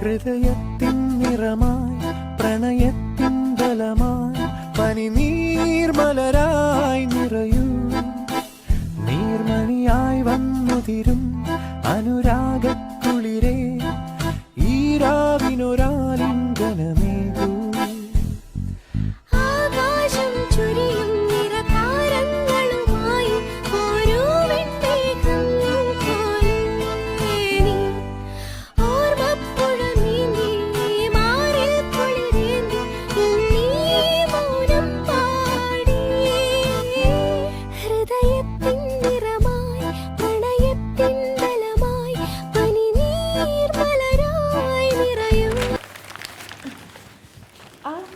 ഹൃദയത്തിൻ നിറമായി പ്രണയത്തിൻ ബലമായി പനിനീർമലരായി നിറയൂ നീർമണിയായി വന്നുതിരും അനുരാഗക്കുളിരേ ഈ രാവിനൊരാലിംഗനമേകൂ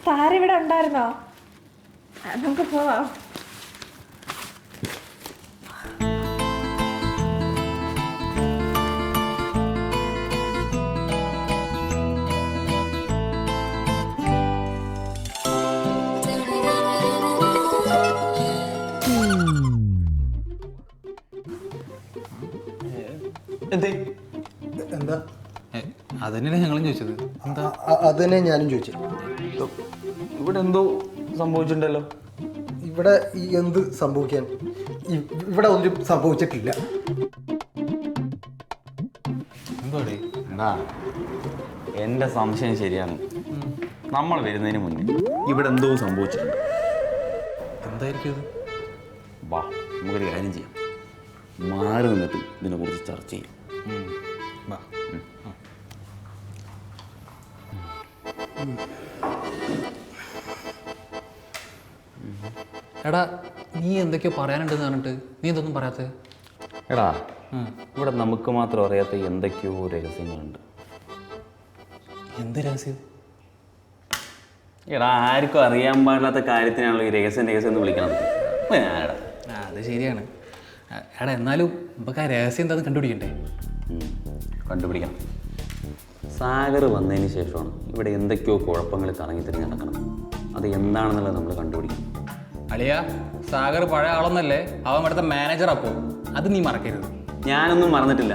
താരിവിടെ ഉണ്ടായിരുന്നോ? നമുക്ക് പോവാം. എന്താ അതന്നെയാണ് ഞങ്ങളും ചോദിച്ചത്. എന്താ അത് തന്നെ ഞാനും ചോദിച്ചു. ഇവിടെ എന്തോ സംഭവിച്ചിട്ടുണ്ടല്ലോ. ഇവിടെ എന്ത് സംഭവിക്കാൻ? ഇവിടെ ഒന്നും സംഭവിച്ചിട്ടില്ല. എന്താ എൻ്റെ സംശയം ശരിയാണ്. നമ്മൾ വരുന്നതിന് മുന്നേ ഇവിടെ എന്തോ സംഭവിച്ചിട്ടുണ്ട്. എന്തായിരിക്കും ഇത്? വാ നമുക്കൊരു കാര്യം ചെയ്യാം. മാറി നിന്നിട്ട് ഇതിനെക്കുറിച്ച് ചർച്ച ചെയ്യാം. വാ. എടാ നീ എന്തൊക്കെയോ പറയാനുണ്ടെന്ന് പറഞ്ഞിട്ട് നീ എന്തൊന്നും പറയാത്തത്? എടാ ഇവിടെ നമുക്ക് മാത്രം അറിയാത്ത എന്തൊക്കെയോ രഹസ്യങ്ങളുണ്ട്. എന്ത് രഹസ്യം? എടാ ആർക്കും അറിയാൻ പാടില്ലാത്ത കാര്യത്തിനാണല്ലോ ഈ രഹസ്യം എന്ന് വിളിക്കണത്. അത് ശരിയാണ്. എടാ എന്നാലും നമുക്ക് ആ രഹസ്യം എന്താണെന്ന് കണ്ടുപിടിക്കണ്ടേ? കണ്ടുപിടിക്കണം. സാഗർ വന്നതിന് ശേഷമാണ് ഇവിടെ എന്തൊക്കെയോ കുഴപ്പങ്ങൾ കറങ്ങി തിരിഞ്ഞ് നടക്കണം. അത് എന്താണെന്നുള്ളത് നമ്മൾ കണ്ടുപിടിക്കണം. അളിയ സാഗർ പഴയ ആളൊന്നല്ലേ, അവൻ ഇവിടുത്തെ മാനേജർ. അപ്പോൾ അത് നീ മറക്കരുത്. ഞാനൊന്നും മറന്നിട്ടില്ല.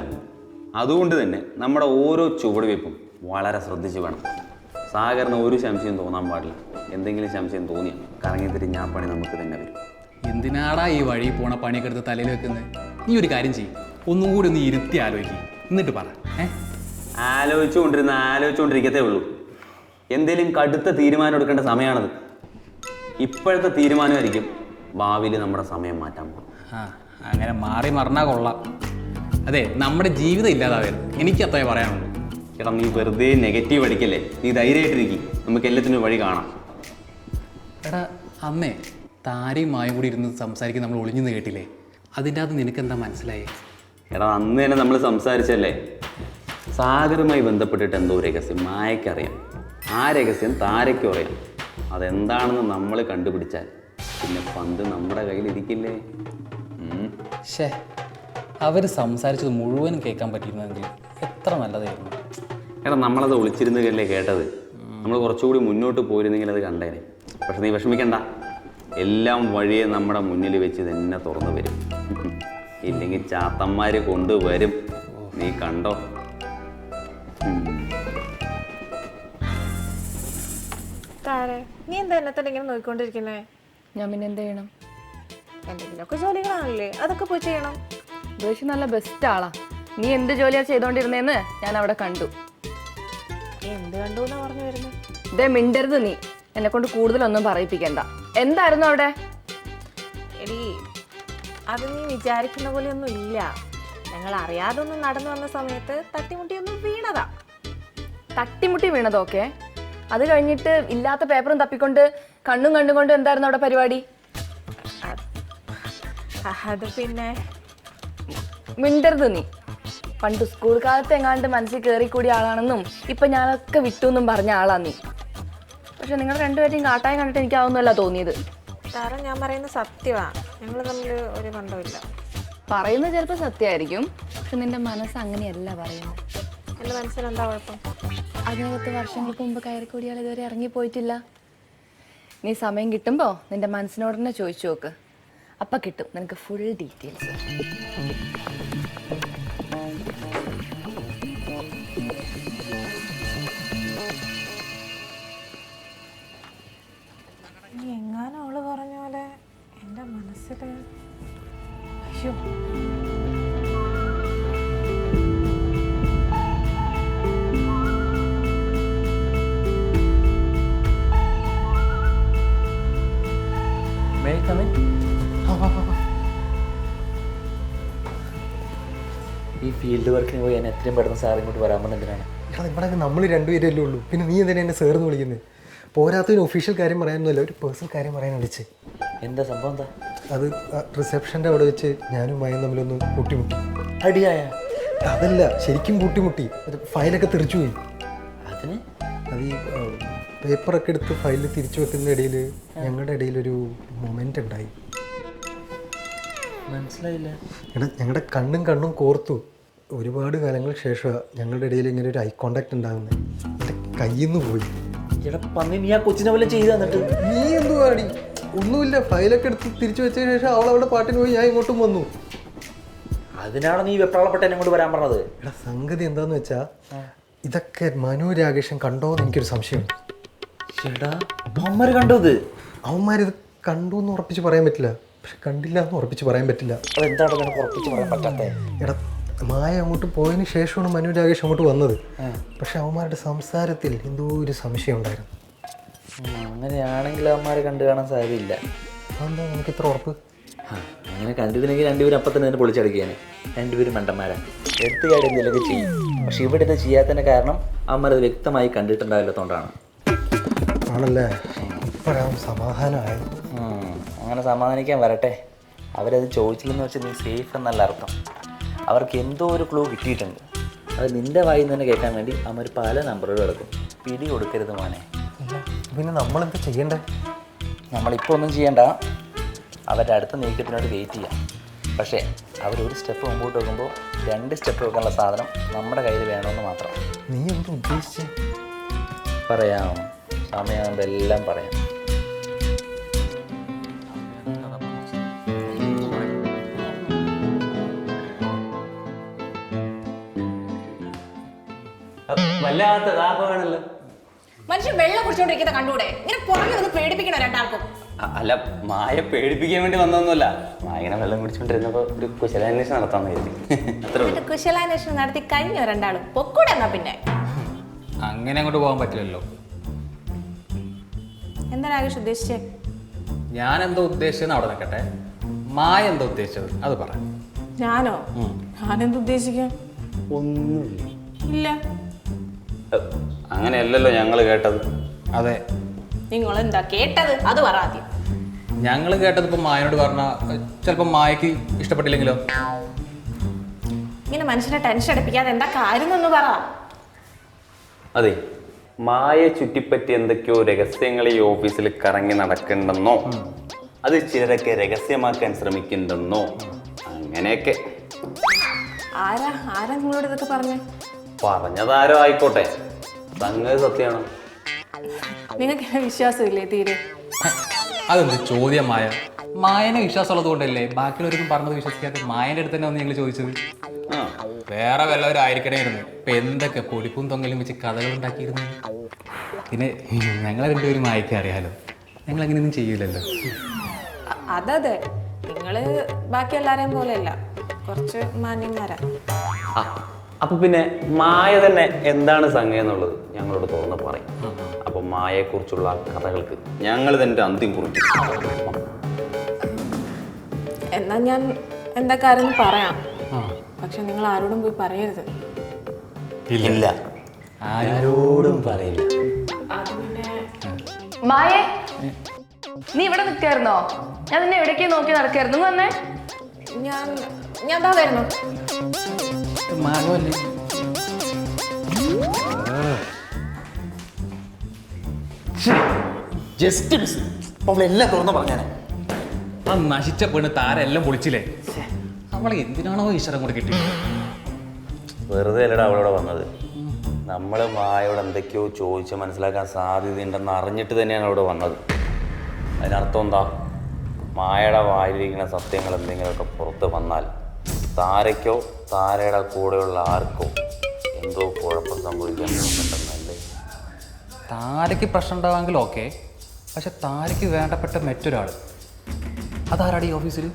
അതുകൊണ്ട് തന്നെ നമ്മുടെ ഓരോ ചുവടുവയ്പ്പും വളരെ ശ്രദ്ധിച്ച് വേണം. സാഗറിന് ഒരു സംശയം തോന്നാൻ പാടില്ല. എന്തെങ്കിലും സംശയം തോന്നിയാൽ കറങ്ങി തിരിഞ്ഞ് ആ പണി നമുക്ക് തന്നെ വരും. എന്തിനാടാ ഈ വഴി പോണ പണിയൊക്കെ എടുത്ത് തലയിൽ വെക്കുന്നത്? നീ ഒരു കാര്യം ചെയ്യും, ഒന്നും കൂടി ഒന്ന് ഇരുത്തി ആലോചിക്കും, എന്നിട്ട് പറ. ആലോചിച്ചുകൊണ്ടിരിക്കത്തേ ഉള്ളൂ. എന്തെങ്കിലും കടുത്ത തീരുമാനം എടുക്കേണ്ട സമയമാണത്. ഇപ്പോഴത്തെ തീരുമാനമായിരിക്കും ഭാവിയിൽ നമ്മുടെ സമയം മാറ്റാൻ പോകും. അങ്ങനെ മാറി മറന്നാ കൊള്ളാം. അതെ, നമ്മുടെ ജീവിതം ഇല്ലാതാവരുത്. എനിക്ക് അത്രേ പറയാനുള്ളൂ. ചേട്ടാ നീ വെറുതെ നെഗറ്റീവ് അടിക്കല്ലേ. നീ ധൈര്യമായിട്ടിരിക്കും, നമുക്ക് എല്ലാത്തിനും വഴി കാണാം. എടാ അന്നേ താരയും മായും കൂടി ഇരുന്ന് സംസാരിക്കും, നമ്മൾ ഒളിഞ്ഞെന്ന് കേട്ടില്ലേ? അതിൻ്റെ അകത്ത് നിനക്കെന്താ മനസ്സിലായേ? എടാ അന്ന് തന്നെ നമ്മൾ സംസാരിച്ചല്ലേ. സാഗറുമായി ബന്ധപ്പെട്ടിട്ട് എന്തോ രഹസ്യം മായക്കറിയാം. ആ രഹസ്യം താരയ്ക്കും അറിയാം. അതെന്താണെന്ന് നമ്മൾ കണ്ടുപിടിച്ചാൽ പിന്നെ പന്ത് നമ്മുടെ കയ്യിലിരിക്കില്ലേ? അവർ സംസാരിച്ചത് മുഴുവനും കേൾക്കാൻ പറ്റിയിരുന്നെങ്കിൽ എത്ര നല്ലതായിരുന്നു. എടാ നമ്മളത് ഒളിച്ചിരുന്നല്ലേ കേട്ടത്. നമ്മൾ കുറച്ചുകൂടി മുന്നോട്ട് പോയിരുന്നെങ്കിൽ അത് കണ്ടേനെ. പക്ഷെ നീ വിഷമിക്കണ്ട, എല്ലാം വഴിയെ നമ്മുടെ മുന്നിൽ വെച്ച് തന്നെ തുറന്നു വരും. ഇല്ലെങ്കിൽ ചാത്തന്മാർ കൊണ്ടുവരും. നീ കണ്ടോ? നീ എന്താ എന്നത്തെ ഇങ്ങനെ നോക്കിക്കൊണ്ടിരിക്കുന്നേ? ഞാൻ പിന്നെ എന്ത് ചെയ്യണം? എന്തെങ്കിലുമൊക്കെ ജോലികളാണല്ലേ, അതൊക്കെ പോയി ചെയ്യണം. ദേശി നല്ല ബെസ്റ്റ് ആളാ. നീ എന്ത് ജോലിയാ ചെയ്തോണ്ടിരുന്നേന്ന് ഞാൻ അവിടെ കണ്ടു. എന്ത് കണ്ടു എന്നാ പറഞ്ഞു വരുന്നത്? ഇതേ മിണ്ടരുത് നീ. എന്നെ കൊണ്ട് കൂടുതലൊന്നും പറയിപ്പിക്കണ്ട. എന്തായിരുന്നു അവിടെ? എടി അത് നീ വിചാരിക്കുന്ന പോലെയൊന്നും ഇല്ല. ഞങ്ങൾ അറിയാതെ ഒന്നും നടന്നു വന്ന സമയത്ത് തട്ടിമുട്ടിയൊന്നും വീണതാ. തട്ടിമുട്ടി വീണതൊക്കെ അത് കഴിഞ്ഞിട്ട് ഇല്ലാത്ത പേപ്പറും തപ്പിക്കൊണ്ട് കണ്ണും കണ്ടുകൊണ്ട് എന്തായിരുന്നു അവിടെ പരിപാടി? അത് പിന്നെ മിണ്ടരുത് നീ. പണ്ട് സ്കൂൾ കാലത്ത് എങ്ങാണ്ട് മനസ്സിൽ കയറിക്കൂടിയ ആളാണെന്നും ഇപ്പൊ ഞാനൊക്കെ വിട്ടുവെന്നും പറഞ്ഞ ആളാ നീ. പക്ഷെ നിങ്ങൾ രണ്ടുപേരെയും കാട്ടായം കണ്ടിട്ട് എനിക്ക് അതൊന്നുമല്ല തോന്നിയത്. കാരണം ഞാൻ പറയുന്നത് സത്യമാ. ഞങ്ങൾ തമ്മിൽ ഒരു ബന്ധമില്ല. പറയുന്നത് ചിലപ്പോൾ സത്യമായിരിക്കും, പക്ഷെ നിന്റെ മനസ്സ് അങ്ങനെയല്ല പറയുന്നത്. എൻ്റെ മനസ്സിലെന്താ കുഴപ്പം? അതിനകത്ത് വർഷങ്ങൾക്ക് മുമ്പ് കയറിക്കൂടിയാൽ ഇതുവരെ ഇറങ്ങിപ്പോയിട്ടില്ല. നീ സമയം കിട്ടുമ്പോൾ നിന്റെ മനസ്സിനോട് തന്നെ ചോദിച്ചു നോക്ക്. അപ്പം കിട്ടും നിനക്ക് ഫുൾ ഡീറ്റെയിൽസ്. ഫീൽഡ് വർക്കിന് പോയി ഞാൻ എത്രയും പെട്ടെന്ന് സാർ ഇങ്ങോട്ട് വരാൻ പറഞ്ഞ എന്തിനാണ്? എടാ ഇവിടെ നമ്മൾ രണ്ടുപേരല്ലേ ഉള്ളൂ, പിന്നെ നീ എന്തിനാ എന്നെ സാറെന്ന് വിളിക്കുന്നത്? പോരാത്തൊരു ഒഫീഷ്യൽ കാര്യം പറയാനൊന്നുമല്ല, ഒരു പേഴ്സണൽ കാര്യം പറയാൻ വിളിച്ച്. എന്താ സംഭവം? എന്താ അത് റിസപ്ഷൻ്റെ അവിടെ വെച്ച് ഞാനും മായും തമ്മിലൊന്ന് കൂട്ടിമുട്ടി. അടിയായ? അതല്ല, ശരിക്കും കൂട്ടിമുട്ടി. ഫയലൊക്കെ തെറിച്ചു പോയി. അതിന് അത് ഈ പേപ്പറൊക്കെ എടുത്ത് ഫയലിൽ തിരിച്ചു വെക്കുന്ന ഇടയിൽ ഞങ്ങളുടെ ഇടയിലൊരു മൊമെൻ്റ് ഉണ്ടായി. മനസ്സിലായില്ല. എടാ ഞങ്ങളുടെ കണ്ണും കോർത്തു. ഒരുപാട് കാലങ്ങൾക്ക് ശേഷമാണ് ഞങ്ങളുടെ ഇടയിൽ ഇങ്ങനെ ഒരു ഐ കോണ്ടാക്ട് ഉണ്ടാകുന്നത്. എൻ്റെ കയ്യിൽ നിന്ന് പോയി. എടാ പന്നി, നീ ആ കൊച്ചിനെ പോലെ ചെയ്ത് തന്നിട്ട് നീ എന്തുവാടി? ഒന്നുമില്ല, ഫയലൊക്കെ എടുത്ത് തിരിച്ചു വെച്ചതിന് ശേഷം അവളവിടെ പാട്ടിന് പോയി, ഞാൻ ഇങ്ങോട്ടും വന്നു. അതിനാണ് നീ വെപ്രാളപ്പെട്ട് എന്നെ കൊണ്ട് വരാൻ പറഞ്ഞത്. എടാ സംഗതി എന്താന്ന് വെച്ചാ, ഇതൊക്കെ മനു രാകേഷൻ കണ്ടോന്ന് എനിക്കൊരു സംശയമുണ്ട്. ചേട്ടാ അമ്മര് കണ്ടത്? അവന്മാരിത് കണ്ടു എന്ന് ഉറപ്പിച്ച് പറയാൻ പറ്റില്ല, പക്ഷെ കണ്ടില്ല എന്ന് ഉറപ്പിച്ച് പറയാൻ പറ്റില്ല. അതെന്താണ് നിനക്ക് ഉറപ്പിച്ച് പറയാൻ പറ്റാത്തേ? എടാ മായ അങ്ങോട്ട് പോയതിന് ശേഷമാണ് മനു രാകേഷ് അങ്ങോട്ട് വന്നത്. പക്ഷെ അവന്മാരുടെ സംസാരത്തിൽ എന്തോ ഒരു സംശയം ഉണ്ടായിരുന്നു. അങ്ങനെയാണെങ്കിൽ അവന്മാരെ കണ്ടു കാണാൻ സാധ്യതയില്ല. അതെന്താ എനിക്ക് ഇത്ര ഉറപ്പ്? അങ്ങനെ കണ്ടിരുന്നെങ്കിൽ രണ്ടുപേരും അപ്പം തന്നെ അതിനെ പൊളിച്ചടിക്കുകയാണ്. രണ്ടുപേരും മണ്ടന്മാരാണ്, എടുത്തു കാര്യം എന്തെങ്കിലുമൊക്കെ ചെയ്യും. പക്ഷെ ഇവിടെ ഇത് ചെയ്യാത്തതിൻ്റെ കാരണം അവന്മാരത് വ്യക്തമായി കണ്ടിട്ടുണ്ടാവില്ലാത്തതുകൊണ്ടാണ്. ആണല്ലേ, ഇപ്പോഴാവും സമാധാനമായത്. അങ്ങനെ സമാധാനിക്കാൻ വരട്ടെ. അവരത് ചോദിച്ചില്ലെന്ന് വെച്ചാൽ നീ സേഫ് എന്നല്ല അർത്ഥം. അവർക്ക് എന്തോ ഒരു ക്ലൂ കിട്ടിയിട്ടുണ്ട്. അത് നിൻ്റെ വായിൽ നിന്ന് തന്നെ കേൾക്കാൻ വേണ്ടി അവർ പല നമ്പറുകൾ എടുക്കും. പിടി കൊടുക്കരുത് മോനെ. പിന്നെ നമ്മളെന്താ ചെയ്യണ്ടേ? നമ്മളിപ്പോൾ ഒന്നും ചെയ്യണ്ട, അവരുടെ അടുത്ത നീക്കത്തിനായിട്ട് വെയിറ്റ് ചെയ്യാം. പക്ഷേ അവരൊരു സ്റ്റെപ്പ് മുമ്പോട്ട് വെക്കുമ്പോൾ 2 സ്റ്റെപ്പ് വെക്കാനുള്ള സാധനം നമ്മുടെ കയ്യിൽ വേണമെന്ന് മാത്രം. നീ എന്താ ഉദ്ദേശിച്ചേ? പറയാം, സമയമാകുമ്പോൾ എല്ലാം പറയാം. വല്ലാത്ത ദാഹമാണല്ലോ. മനുഷ്യൻ വെള്ളം കുടിച്ചോണ്ടിരിക്കുന്ന കണ്ടൂടെ? ഇങ്ങനെ പുറമെ ഒന്ന് പേടിപ്പിക്കണോ രണ്ടാൾക്കും? അല്ല, മായ പേടിപ്പിക്കാൻ വേണ്ടി വന്നതൊന്നുമല്ല. മായങ്ങനെ വെള്ളം കുടിച്ചോണ്ടിരുന്നപ്പോ ഒരു കുശലാന്വേഷണം നടത്താന്ന് കരുതി. അത്രേ ഉള്ളൂ. കുശലാന്വേഷണം നടത്തി കഴിഞ്ഞോ രണ്ടാളും? പൊക്കൂടെ എന്നാ പിന്നെ. അങ്ങനെ അങ്ങോട്ട് പോകാൻ പറ്റില്ലല്ലോ. എന്താ രാകേഷ് ഉദ്ദേശിച്ചേ? ഞാൻ എന്താ ഉദ്ദേശിച്ചതെന്ന് അവിടെ നിൽക്കട്ടെ. മായ എന്താ ഉദ്ദേശിച്ചത് അത് പറ. ഞാനോ? ഞാനെന്ത് ഉദ്ദേശിക്കാം? ഒന്നുമില്ല. ഇല്ല. അങ്ങനെയല്ലല്ലോ ഞങ്ങൾ കേട്ടത്. അതെ, നിങ്ങൾ എന്താ കേട്ടത് അത് പറ ആദ്യം. ഞങ്ങൾ കേട്ടത് ഇപ്പം മായനോട് പറഞ്ഞാൽ ചിലപ്പോൾ മായക്ക് ഇഷ്ടപ്പെട്ടില്ലെങ്കിലോ? ഇങ്ങനെ മനുഷ്യനെ ടെൻഷൻ അടിപ്പിക്കാതെ എന്താ കാര്യം എന്ന് പറ. അതെ, മായ ചുറ്റിപ്പറ്റി എന്തൊക്കെയോ രഹസ്യങ്ങൾ ഈ ഓഫീസിൽ കറങ്ങി നടക്കണ്ടെന്നോ, അത് ചിലരൊക്കെ രഹസ്യമാക്കാൻ ശ്രമിക്കുന്നുണ്ടെന്നോ, അങ്ങനെയൊക്കെ. ആരാ നിങ്ങളോട് ഇതൊക്കെ പറഞ്ഞേ? പറഞ്ഞതാരോ ആയിക്കോട്ടെ, സംഗതി സത്യമാണ്. നിങ്ങൾക്ക് എന്നെ വിശ്വാസമില്ലേ തീരെ? അതെന്ത് ചോദ്യം മായ? മായനെ വിശ്വാസമുള്ളത് കൊണ്ടല്ലേ ബാക്കിയുള്ളവരൊന്നും പറഞ്ഞത് വിശ്വസിക്കാതെ മായൻ്റെ അടുത്ത് തന്നെ വന്ന് ഞങ്ങൾ ചോദിച്ചത്. വേറെ വല്ലവരും ആയിരിക്കണമായിരുന്നു ഇപ്പം എന്തൊക്കെ പൊടിപ്പും തൊങ്ങലും വെച്ച് കഥകൾ ഉണ്ടാക്കിയിരുന്നു. പിന്നെ ഞങ്ങളെ രണ്ടുപേരും മായക്ക് അറിയാലോ, ഞങ്ങൾ അങ്ങനെയൊന്നും ചെയ്യൂലല്ലോ. അതെ, നിങ്ങള് ബാക്കി എല്ലാരെയും പോലെയല്ല, കുറച്ച് മാന്യന്മാരാ. അപ്പൊ പിന്നെ മായ തന്നെ എന്താണ് സംഗതി എന്നുള്ളത് ഞങ്ങളോട് തുറന്ന് പറയും. അപ്പൊ മായയെ കുറിച്ചുള്ള കഥകൾക്ക് ഞങ്ങൾ തന്നെ അന്ത്യം കുറിക്കും. എന്നാ ഞാൻ എന്താ കാര്യം പറയാം, പക്ഷെ നിങ്ങൾ ആരോടും പോയി പറയരുത്. ഇല്ല, ആരോടും പറയില്ല. മായേ, നീ ഇവിടെ നിൽക്കായിരുന്നോ? ഞാൻ നിന്നെ എവിടേക്ക് നോക്കി നടക്കായിരുന്നു വന്നേ. ഞാൻ ദാ വരുന്നു. മാനവല്ലേ ജസ്റ്റ് മിസ്. അവളെല്ലാം തുറന്നു പറഞ്ഞാനെ. ആ നശിച്ച പെണ്ണ് താരെല്ലാം പൊളിച്ചില്ലേ? അവളെ എന്തിനാണോ ഈശ്വരം കൂടെ കിട്ടിയത്? വെറുതെ അല്ലടാ അവളോട് വന്നത്. നമ്മൾ മായോട് എന്തൊക്കെയോ ചോദിച്ച് മനസ്സിലാക്കാൻ സാധ്യതയുണ്ടെന്ന് അറിഞ്ഞിട്ട് തന്നെയാണ് അവിടെ വന്നത്. അതിനർത്ഥം എന്താ? മായയുടെ വായിലിരിക്കുന്ന സത്യങ്ങൾ എന്തെങ്കിലുമൊക്കെ പുറത്ത് വന്നാൽ താരയ്ക്കോ താരയുടെ കൂടെയുള്ള ആർക്കോ എന്തോ കുഴപ്പം സംഭവിക്കാൻ പോകുന്നുണ്ടെന്നല്ലേ. താരയ്ക്ക് പ്രശ്നം ഉണ്ടാവാമെങ്കിൽ ഓക്കെ, പക്ഷെ താരയ്ക്ക് വേണ്ടപ്പെട്ട മറ്റൊരാൾ അതാരാടി ഈ ഓഫീസിൽ?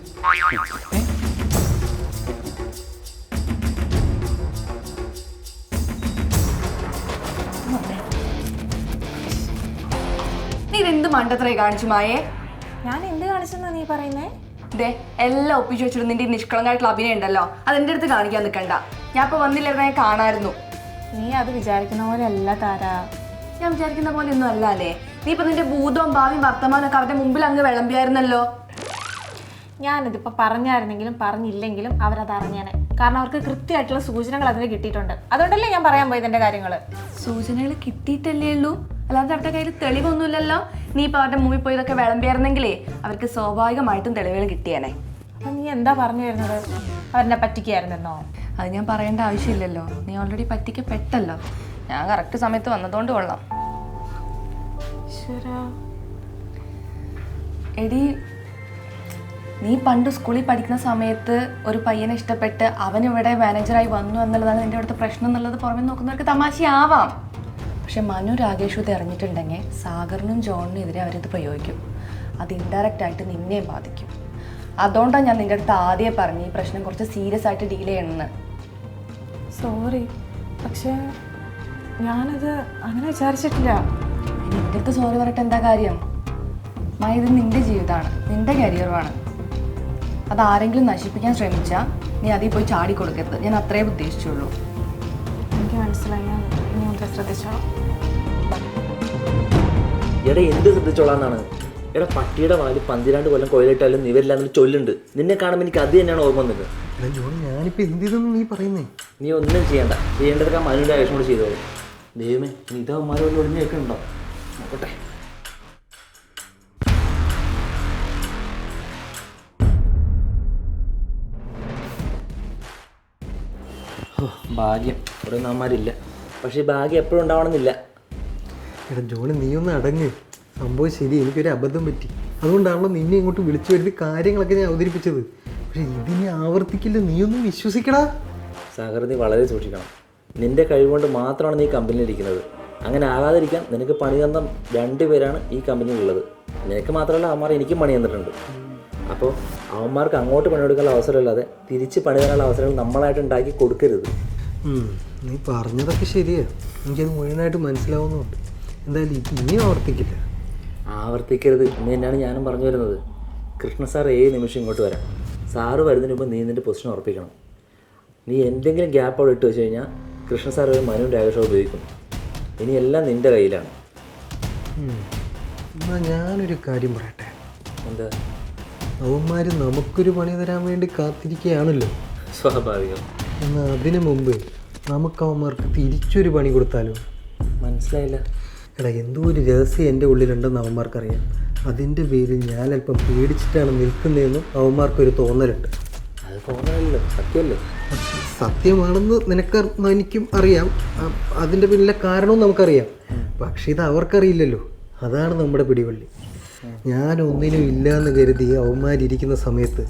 നീ ഇതെന്ത് മണ്ടത്രേ കാണിച്ചു മായേ? ഞാൻ എന്ത് കാണിച്ചെന്നാ നീ പറയുന്നേ? ദേ എല്ലാം ഒപ്പിച്ചു വെച്ചിട്ട് നിന്റെ നിഷ്കളങ്കായിട്ടുള്ള അഭിനയം ഉണ്ടല്ലോ, അതെന്റെ അടുത്ത് കാണിക്കാൻ നിൽക്കണ്ട. ഞാൻ ഇപ്പോൾ വന്നില്ലായിരുന്ന ഞാൻ കാണാമായിരുന്നു. നീ അത് വിചാരിക്കുന്ന പോലെ അല്ല താരാ. ഞാൻ വിചാരിക്കുന്ന പോലെ ഒന്നും അല്ല അല്ലേ. നീ ഇപ്പം നിന്റെ ഭൂതവും ഭാവിയും വർത്തമാനമൊക്കെ അവരുടെ മുമ്പിൽ അങ്ങ് വിളമ്പിയായിരുന്നല്ലോ. ഞാനിതിപ്പോൾ പറഞ്ഞായിരുന്നെങ്കിലും പറഞ്ഞില്ലെങ്കിലും അവരത് അറിഞ്ഞേനെ. കാരണം അവർക്ക് കൃത്യമായിട്ടുള്ള സൂചനകൾ അതിന് കിട്ടിയിട്ടുണ്ട്. അതുകൊണ്ടല്ലേ ഞാൻ പറയാൻ പോയത് എൻ്റെ കാര്യങ്ങൾ. സൂചനകൾ കിട്ടിയിട്ടല്ലേ ഉള്ളൂ, അല്ലാതെ അവരുടെ കയ്യിൽ തെളിവൊന്നുമില്ലല്ലോ. നീ ഇപ്പോൾ അവരുടെ മുമ്പിൽ പോയി ഇതൊക്കെ വിളമ്പിയായിരുന്നെങ്കിലേ അവർക്ക് സ്വാഭാവികമായിട്ടും തെളിവുകൾ കിട്ടിയേനെ. അപ്പം നീ എന്താ പറഞ്ഞു വരുന്നത്? അവരെന്നെ പറ്റിക്കായിരുന്നെന്നോ? അത് ഞാൻ പറയേണ്ട ആവശ്യമില്ലല്ലോ. നീ ഓൾറെഡി പറ്റിക്കപ്പെട്ടല്ലോ. ഞാൻ കറക്റ്റ് സമയത്ത് വന്നതുകൊണ്ട് കൊള്ളാം. എടി, നീ പണ്ട് സ്കൂളിൽ പഠിക്കുന്ന സമയത്ത് ഒരു പയ്യനെ ഇഷ്ടപ്പെട്ട് അവനിവിടെ മാനേജറായി വന്നു എന്നുള്ളതാണ് നിൻ്റെ അടുത്ത പ്രശ്നം എന്നുള്ളത് പുറമെ നോക്കുന്നവർക്ക് തമാശയാവാം. പക്ഷെ മനു രാകേഷും ഇത് അറിഞ്ഞിട്ടുണ്ടെങ്കിൽ സാഗറിനും ജോണിനും എതിരെ അവരിത് പ്രയോഗിക്കും. അത് ഇൻഡയറക്റ്റ് ആയിട്ട് നിന്നെയും ബാധിക്കും. അതുകൊണ്ടാണ് ഞാൻ നിൻ്റെ അടുത്ത് ആദ്യമേ പറഞ്ഞു ഈ പ്രശ്നം കുറച്ച് സീരിയസ് ആയിട്ട് ഡീൽ ചെയ്യണമെന്ന്. സോറി, പക്ഷേ ഞാനത് അങ്ങനെ വിചാരിച്ചിട്ടില്ല. നിൻ്റെ അടുത്ത് സോറി പറഞ്ഞിട്ട് എന്താ കാര്യം? ഇത് നിൻ്റെ ജീവിതമാണ്, നിൻ്റെ കരിയറുമാണ്. അത് ആരെങ്കിലും നശിപ്പിക്കാൻ ശ്രമിച്ചാൽ നീ അതിൽ പോയി ചാടി കൊടുക്കരുത്. ഞാൻ അത്രേ ഉദ്ദേശിച്ചുള്ളൂ. എനിക്ക് മനസ്സിലായി. ഞാൻ ഇനി മുതൽ ശ്രദ്ധിച്ചോളാം. എടാ എന്ത് ശ്രദ്ധിച്ചോളാന്നാണ്? എടാ പട്ടിയുടെ വാല് 12 കൊല്ലം കൊയിലിട്ടാലും നിവരില്ലാന്നൊരു ചൊല്ലുണ്ട്. നിന്നെ കാണുമ്പോൾ എനിക്ക് അത് തന്നെയാണ് ഓർമ്മ വന്നത്. ജോണി ഞാനിപ്പോൾ എന്ത് ചെയ്തെന്ന് നീ പറയുന്നേ? നീ ഒന്നും ചെയ്യേണ്ടതൊക്കെ ആ മനുവിൻ്റെ ആവശ്യം കൂടെ ചെയ്തോളൂ. ദൈവമേ, നീ ഇതവന്മാരെ വല്ല ഒളിഞ്ഞു വെക്കുന്നുണ്ടോ? നോക്കട്ടെ. ഭാഗ്യം ഇവിടെ ഒന്നും അവന്മാരില്ല. പക്ഷേ ഈ ഭാഗ്യം എപ്പോഴും ഉണ്ടാവണമെന്നില്ല. എടാ ജോണി, നീ ഒന്ന് അടങ്ങ്. സംഭവം ശരി, എനിക്കൊരു അബദ്ധം പറ്റി. അതുകൊണ്ടാണല്ലോ നിന്നെ ഇങ്ങോട്ട് വിളിച്ചു വരുത്തി കാര്യങ്ങളൊക്കെ ഞാൻ അവതരിപ്പിച്ചത്. പക്ഷെ ഇതിനെ ആവർത്തിക്കില്ല, നീ ഒന്ന് വിശ്വസിക്കടാ. സാഗർ, നീ വളരെ സൂക്ഷിക്കണം. നിന്റെ കഴിവുകൊണ്ട് മാത്രമാണ് നീ കമ്പനിയിൽ ഇരിക്കുന്നത്. അങ്ങനെ ആകാതിരിക്കാൻ നിനക്ക് പണി തന്ന 2 പേരാണ് ഈ കമ്പനിയിലുള്ളത്. നിനക്ക് മാത്രമല്ല, അവന്മാർ എനിക്കും പണി തന്നിട്ടുണ്ട്. അപ്പോൾ അവന്മാർക്ക് അങ്ങോട്ട് പണിയെടുക്കാനുള്ള അവസരമല്ലാതെ തിരിച്ച് പണി തരാനുള്ള അവസരങ്ങൾ നമ്മളായിട്ട് ഉണ്ടാക്കി കൊടുക്കരുത്. നീ പറഞ്ഞതൊക്കെ ശരിയാണ്, എനിക്കത് മുഴുവനായിട്ട് മനസ്സിലാവുന്നുണ്ട്. എന്തായാലും ഇനി ആവർത്തിക്കില്ല. ആവർത്തിക്കരുത് എന്ന് തന്നെയാണ് ഞാനും പറഞ്ഞു വരുന്നത്. കൃഷ്ണ സാർ നിമിഷം ഇങ്ങോട്ട് വരാം. സാറ് വരുന്നതിന് മുമ്പ് നീ നിൻ്റെ പൊസിഷൻ ഉറപ്പിക്കണം. നീ എന്തെങ്കിലും ഗ്യാപ്പ് അവിടെ ഇട്ട് വെച്ച് കഴിഞ്ഞാൽ കൃഷ്ണ സാർ ഒരു മനുവും രാകേഷോ ഉപയോഗിക്കും. ഇനി എല്ലാം നിൻ്റെ കയ്യിലാണ്. എന്നാൽ ഞാനൊരു കാര്യം പറയട്ടെ. എന്താ? അവന്മാർ നമുക്കൊരു പണി തരാൻ വേണ്ടി കാത്തിരിക്കുകയാണല്ലോ. സ്വാഭാവികം. എന്നാൽ അതിനു മുമ്പ് നമുക്ക് അവന്മാർക്ക് തിരിച്ചൊരു പണി കൊടുത്താലോ? മനസ്സിലായില്ല. എടാ, എന്തോ ഒരു രഹസ്യം എൻ്റെ ഉള്ളിലുണ്ടെന്ന് അവന്മാർക്കറിയാം. അതിൻ്റെ പേരിൽ ഞാൻ അല്പം പേടിച്ചിട്ടാണ് നിൽക്കുന്നതെന്നും അവന്മാർക്കൊരു തോന്നലുണ്ട്. അത് തോന്നലല്ലോ, സത്യമല്ലേ? സത്യമാണെന്ന് എനിക്കും അറിയാം. അതിൻ്റെ പിന്നിലെ കാരണവും നമുക്കറിയാം. പക്ഷെ ഇത് അവർക്കറിയില്ലല്ലോ. അതാണ് നമ്മുടെ പിടിവള്ളി. ഞാൻ ഒന്നിനും ഇല്ലയെന്ന് കരുതി അവന്മാരിയ്ക്കുന്ന സമയത്ത്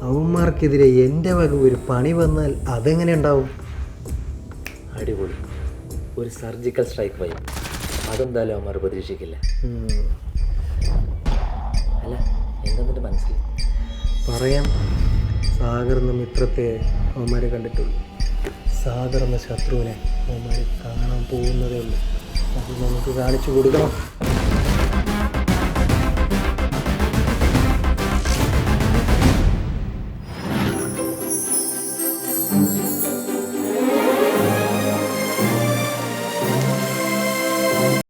അവന്മാർക്കെതിരെ എൻ്റെ വക ഒരു പണി വന്നാൽ അതെങ്ങനെ ഉണ്ടാവും? അടിപൊളി, ഒരു സർജിക്കൽ സ്ട്രൈക്ക് വൈ. അതെന്തായാലും അവന്മാർ പ്രതീക്ഷിക്കില്ല. അല്ല, എന്താ മനസ്സിൽ പറയാം. സാഗർ എന്ന മിത്രത്തെ അവന്മാരെ കണ്ടിട്ടുള്ളൂ. സാഗർ എന്ന ശത്രുവിനെ അവന്മാർ കാണാൻ പോകുന്നതേ ഉള്ളൂ. അത് നമുക്ക് കാണിച്ചു കൊടുക്കണം.